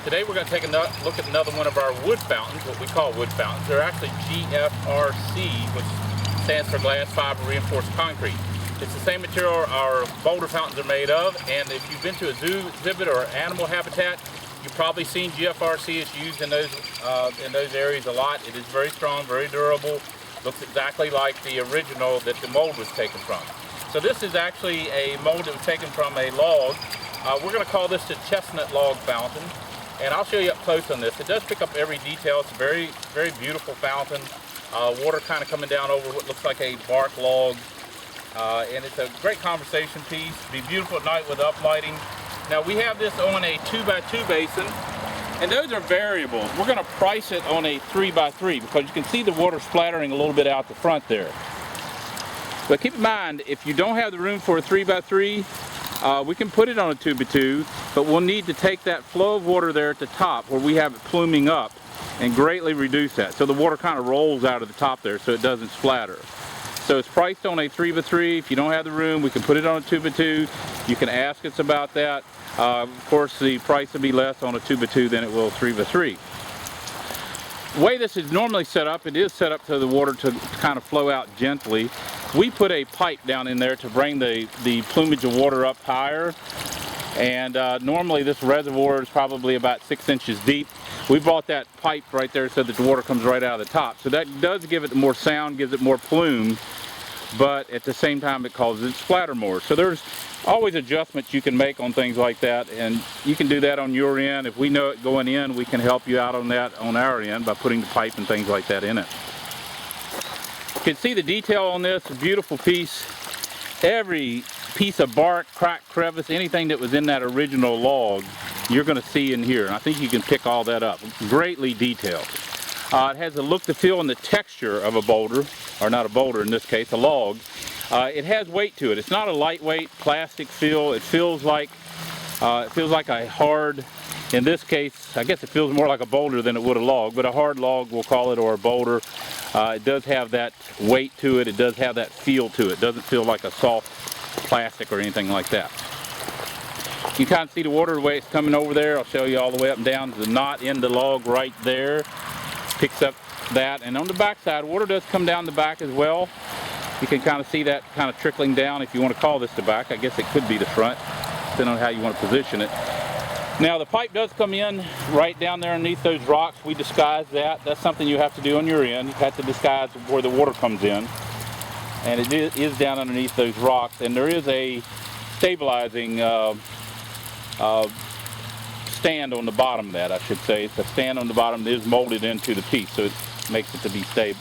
Today we're going to take a look at another one of our wood fountains, what we call wood fountains. They're actually GFRC, which stands for glass fiber reinforced concrete. It's the same material our boulder fountains are made of, and if you've been to a zoo exhibit or animal habitat, you've probably seen GFRC is used in those areas a lot. It is very strong, very durable, looks exactly like the original that the mold was taken from. So this is actually a mold that was taken from a log. We're going to call this the Chestnut Log Fountain, and I'll show you up close on this. It does pick up every detail. It's a very, very beautiful fountain. Water kind of coming down over what looks like a bark log, and it's a great conversation piece. It'll be beautiful at night with uplighting. Now we have this on a 2x2 basin, and those are variable. We're going to price it on a 3x3 because you can see the water splattering a little bit out the front there. But keep in mind, if you don't have the room for a 3x3, we can put it on a 2x2, but we'll need to take that flow of water there at the top where we have it pluming up and greatly reduce that. So the water kind of rolls out of the top there so it doesn't splatter. So it's priced on a 3x3. If you don't have the room, we can put it on a 2x2. You can ask us about that. Of course, the price will be less on a 2x2 than it will 3x3. The way this is normally set up, it is set up to the water to kind of flow out gently. We put a pipe down in there to bring the plumage of water up higher, and normally this reservoir is probably about 6 inches deep. We bought that pipe right there so that the water comes right out of the top. So that does give it more sound, gives it more plume, but at the same time it causes it to splatter more. So there's always adjustments you can make on things like that, and you can do that on your end. If we know it going in, we can help you out on that on our end by putting the pipe and things like that in it. You can see the detail on this, a beautiful piece. Every piece of bark, crack, crevice, anything that was in that original log, you're going to see in here. And I think you can pick all that up. Greatly detailed. It has the look, the feel, and the texture of a boulder, or not a boulder in this case, a log. It has weight to it. It's not a lightweight plastic feel. It feels like a hard, in this case, I guess it feels more like a boulder than it would a log, but a hard log we'll call it, or a boulder. It does have that weight to it. It does have that feel to it. It doesn't feel like a soft plastic or anything like that. You can kind of see the water the way it's coming over there. I'll show you all the way up and down. The knot in the log right there picks up that. And on the back side, water does come down the back as well. You can kind of see that kind of trickling down. If you want to call this the back, I guess it could be the front, depending on how you want to position it. Now the pipe does come in right down there underneath those rocks. We disguise that. That's something you have to do on your end. You have to disguise where the water comes in. And it is down underneath those rocks. And there is a stabilizing stand on the bottom of that, I should say. It's a stand on the bottom that is molded into the piece, so it makes it to be stable.